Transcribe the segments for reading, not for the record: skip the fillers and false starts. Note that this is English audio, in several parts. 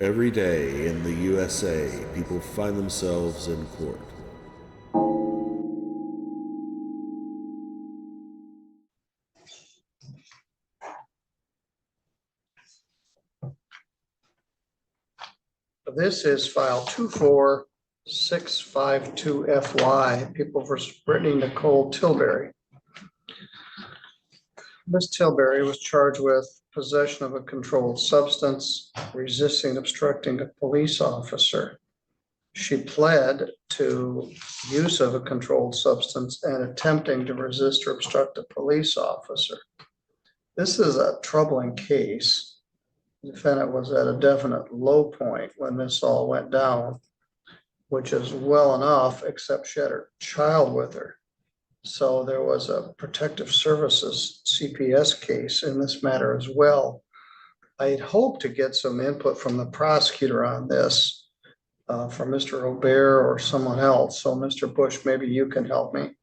Every day in the USA, people find themselves in court. This is file 24652FY, People versus Brittany Nicole Tilbury. Ms. Tilbury was charged with possession of a controlled substance, resisting, obstructing a police officer. She pled to use of a controlled substance and attempting to resist or obstruct a police officer. This is a troubling case. The defendant was at a definite low point when this all went down, which is well enough, except she had her child with her. So there was a protective services CPS case in this matter as well. I'd hope to get some input from the prosecutor on this, from Mr. Aubert or someone else. So Mr. Bush, maybe you can help me.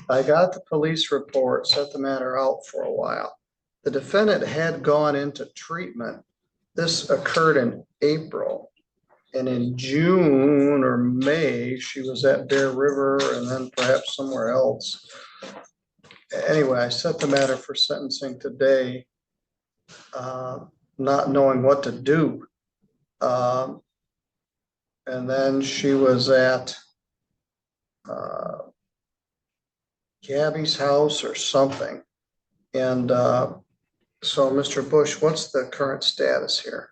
I got the police report, set the matter out for a while. The defendant had gone into treatment. This occurred in April. And in June or May, she was at Bear River and then perhaps somewhere else. Anyway, I set the matter for sentencing today, not knowing what to do. And then she was at Gabby's house or something. And so, Mr. Bush, what's the current status here?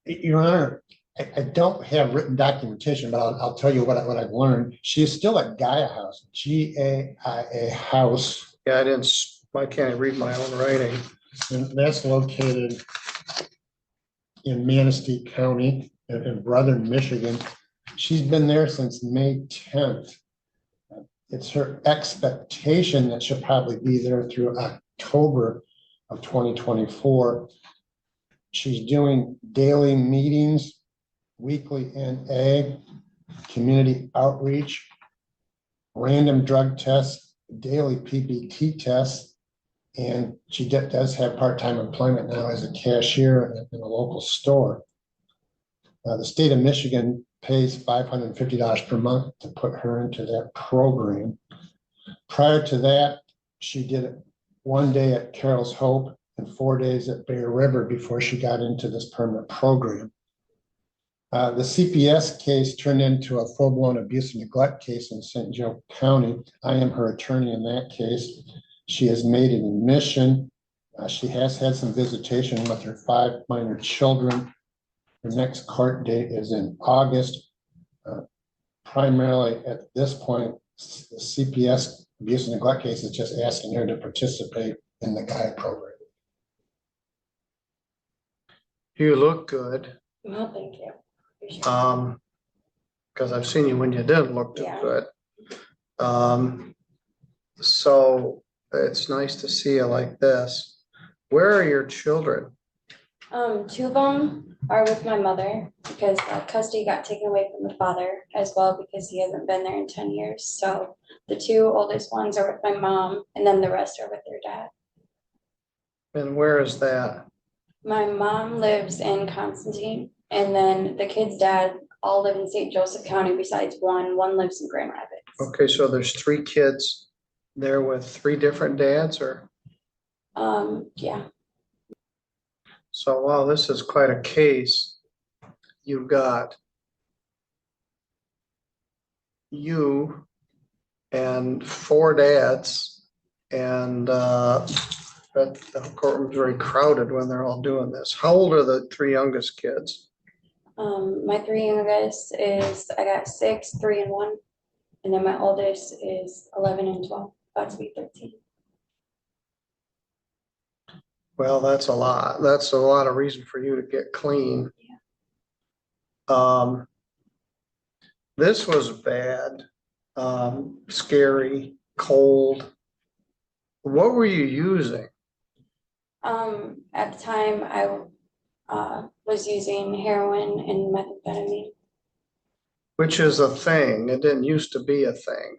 Your Honor, I don't have written documentation, but I'll tell you what I've learned. She's still at Gaia House, Gaia House. Yeah, I can't read my own writing. And that's located in Manistee County in Southern Michigan. She's been there since May 10th. It's her expectation that she'll probably be there through October of 2024. She's doing daily meetings, weekly NA, community outreach, random drug tests, daily PBT tests, and she does have part-time employment now as a cashier in a local store. The state of Michigan pays $550 per month to put her into that program. Prior to that, she did 1 day at Carroll's Hope and 4 days at Bear River before she got into this permanent program. The CPS case turned into a full-blown abuse and neglect case in St. Joe County. I am her attorney in that case. She has made an admission. She has had some visitation with her 5 minor children. Her next court date is in August. Primarily at this point, the CPS abuse and neglect case is just asking her to participate in the Gaia program. You look good. Well, thank you. Because I've seen you when you didn't look too good. So it's nice to see you like this. Where are your children? 2 of them are with my mother because custody got taken away from the father as well because he hasn't been there in 10 years. So the 2 oldest ones are with my mom and then the rest are with their dad. And where is that? My mom lives in Constantine and then the kid's dad all live in St. Joseph County besides one. One lives in Grand Rapids. Okay, so there's 3 kids there with 3 different dads, or? Yeah. So, wow, this is quite a case. You've got you and 4 dads, and the courtroom's very crowded when they're all doing this. How old are the 3 youngest kids? My 3 youngest is, I got 6, 3, and 1. And then my oldest is 11 and 12, about to be 13. Well, that's a lot. That's a lot of reason for you to get clean. Yeah. This was bad, scary, cold. What were you using? At the time, I was using heroin and methamphetamine. Which is a thing. It didn't used to be a thing.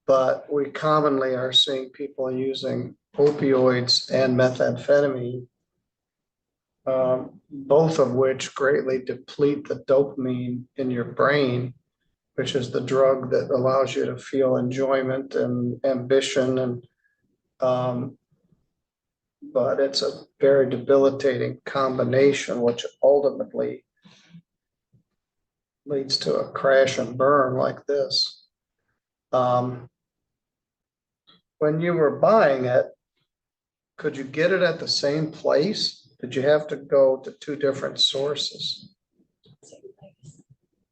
But we commonly are seeing people using opioids and methamphetamine. both of which greatly deplete the dopamine in your brain, which is the drug that allows you to feel enjoyment and ambition but it's a very debilitating combination, which ultimately leads to a crash and burn like this. When you were buying it, could you get it at the same place? Did you have to go to two different sources? Same place.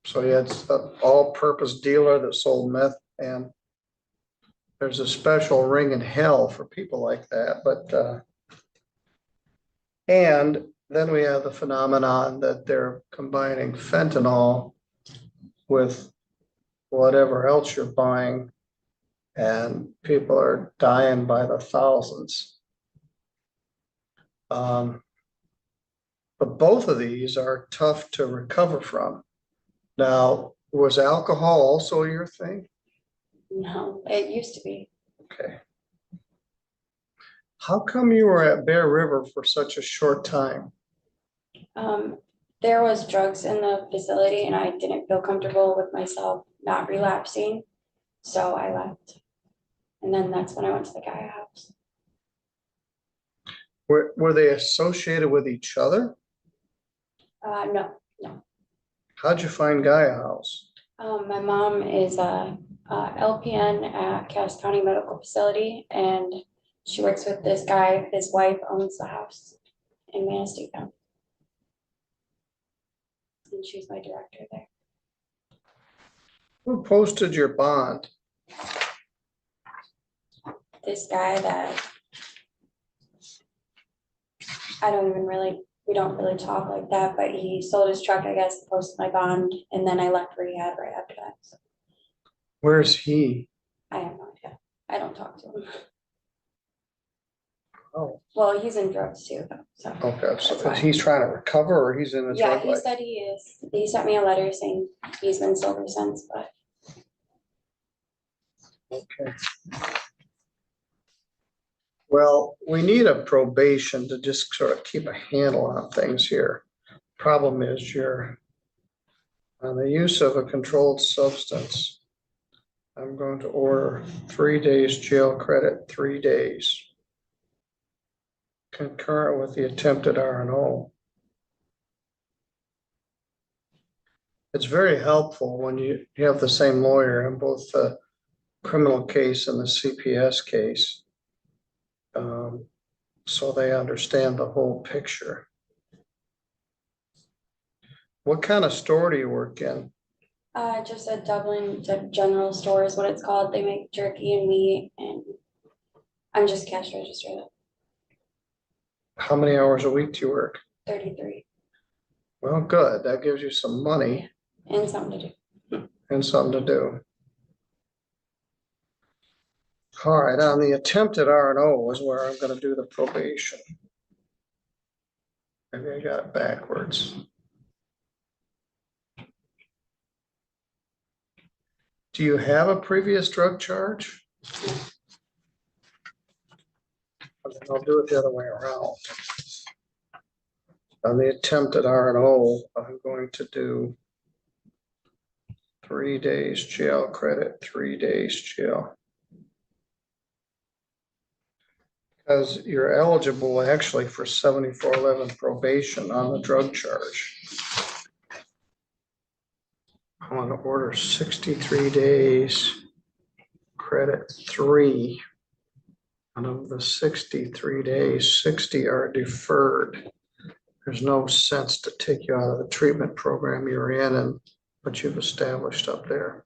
So you had an all-purpose dealer that sold meth, and there's a special ring in hell for people like that, but and then we have the phenomenon that they're combining fentanyl with whatever else you're buying, and people are dying by the thousands. But both of these are tough to recover from. Now, was alcohol also your thing? No, it used to be. Okay. How come you were at Bear River for such a short time? There was drugs in the facility and I didn't feel comfortable with myself not relapsing, so I left. And then that's when I went to the Gaia house. Were they associated with each other? No. How'd you find Gaia House? My mom is a LPN at Cass County Medical Facility, and she works with this guy. His wife owns the house in Manistee County. And she's my director there. Who posted your bond? This guy that we don't really talk like that, but he sold his truck, I guess, posted my bond, and then I left rehab right after that. So Where's he? I have no idea. I don't talk to him. Oh, Well, he's in drugs too, though. So okay. So That's why. he's trying to recover, or he's in a yeah, drug he life? said he is. He sent me a letter saying he's been sober since, but Okay. Well, we need a probation to just sort of keep a handle on things here. Problem is on the use of a controlled substance. I'm going to order 3 days jail credit, 3 days. Concurrent with the attempted R&O. It's very helpful when you have the same lawyer in both the criminal case and the CPS case. So they understand the whole picture. What kind of store do you work in? just a Dublin general store is what it's called. They make jerky and meat, and I'm just cash register. How many hours a week do you work? 33 Well, good. That gives you some money and something to do. and something to do. All right, on the attempted R&O is where I'm going to do the probation. Maybe I got it backwards. Do you have a previous drug charge? I'll do it the other way around. On the attempted R&O, I'm going to do 3 days jail credit, 3 days jail. Because you're eligible actually for 7411 probation on the drug charge. I'm going to order 63 days credit 3. And of the 63 days, 60 are deferred. There's no sense to take you out of the treatment program you're in and what you've established up there.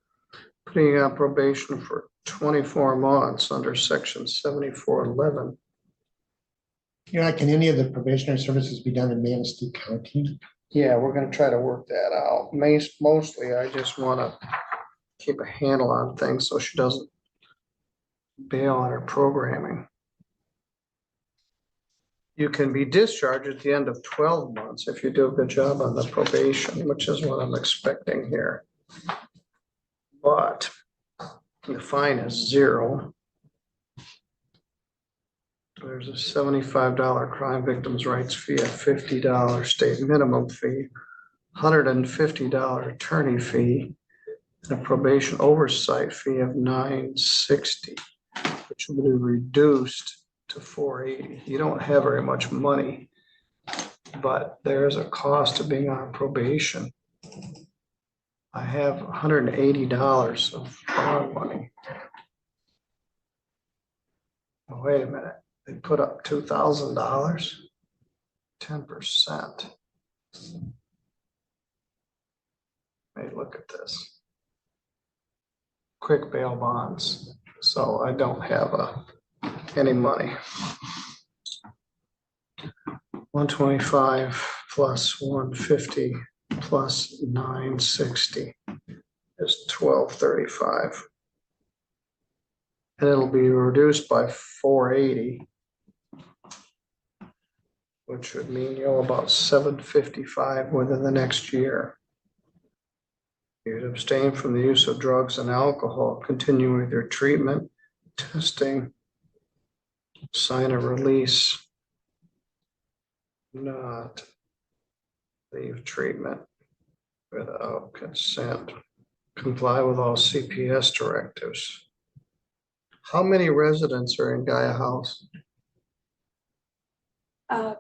Putting you on probation for 24 months under section 7411. Can any of the probationary services be done in Manistee County? Yeah, we're gonna try to work that out. Mostly, I just wanna keep a handle on things so she doesn't bail on her programming. You can be discharged at the end of 12 months if you do a good job on the probation, which is what I'm expecting here. But the fine is 0. There's a $75 crime victims' rights fee, a $50 state minimum fee, $150 attorney fee, and a probation oversight fee of $960, which will be reduced to $480. You don't have very much money, but there is a cost to being on probation. I have $180 of bond money. Oh, wait a minute, they put up $2,000, 10%. Hey, look at this. Quick bail bonds, so I don't have any money. 125 plus 150 plus 960 is 1235. And it'll be reduced by 480, which would mean you'll about 755 within the next year. You'd abstain from the use of drugs and alcohol, continue with your treatment, testing, sign a release, not leave treatment without consent, comply with all CPS directives. How many residents are in Gaia House?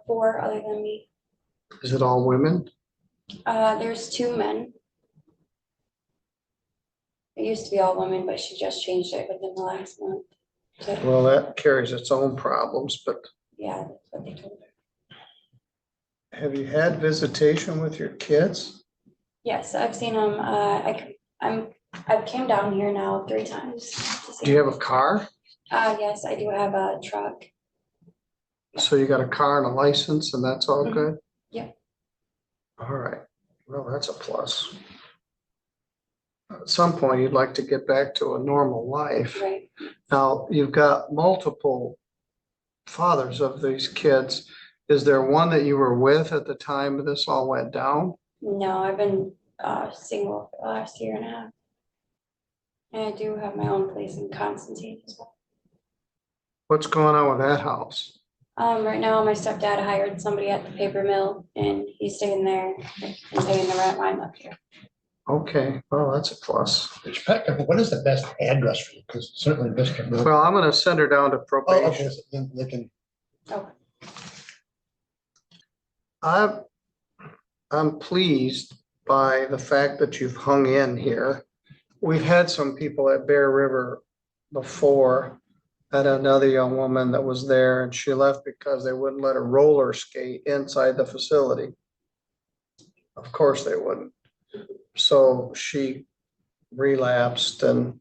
4 other than me. Is it all women? There's 2 men. It used to be all women, but she just changed it within the last month. Well, that carries its own problems, but Yeah, that's what they told her. have you had visitation with your kids? Yes, I've seen them. I've came down here now 3 times. To see Do you have them. a car? Yes, I do have a truck. So you got a car and a license and that's all Mhm. good? Yeah. All right, well, that's a plus. At some point, you'd like to get back to a normal life. Right. Now, you've got multiple fathers of these kids. Is there one that you were with at the time this all went down? No, I've been single for the last 1.5 years. And I do have my own place in Constantine as well. What's going on with that house? Right now, my stepdad hired somebody at the paper mill and he's staying there and paying the rent while I'm up here. Okay, well, that's a plus. What is the best address for you? Because certainly this can. Well, I'm gonna send her down to Oh, okay, probation. so then they can, Okay. I'm pleased by the fact that you've hung in here. We've had some people at Bear River before. Had another young woman that was there and she left because they wouldn't let her roller skate inside the facility. Of course they wouldn't. So she relapsed and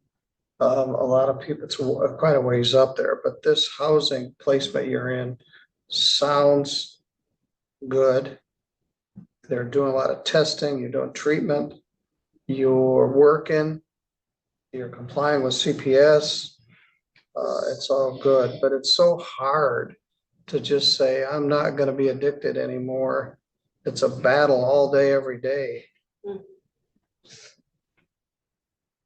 a lot of people, it's quite a ways up there, but this housing placement you're in sounds good. They're doing a lot of testing, you're doing treatment, you're working, you're complying with CPS. It's all good, but it's so hard to just say, I'm not gonna be addicted anymore. It's a battle all day, every day. Mhm.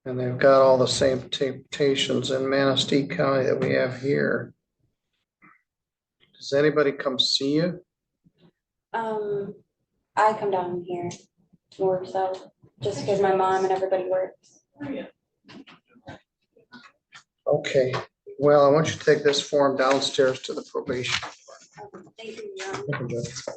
And they've got all the same temptations in Manistee County that we have here. Does anybody come see you? I come down here more so, just because my mom and everybody works. Okay, well, I want you to take this form downstairs to the probation. Thank you. they can just.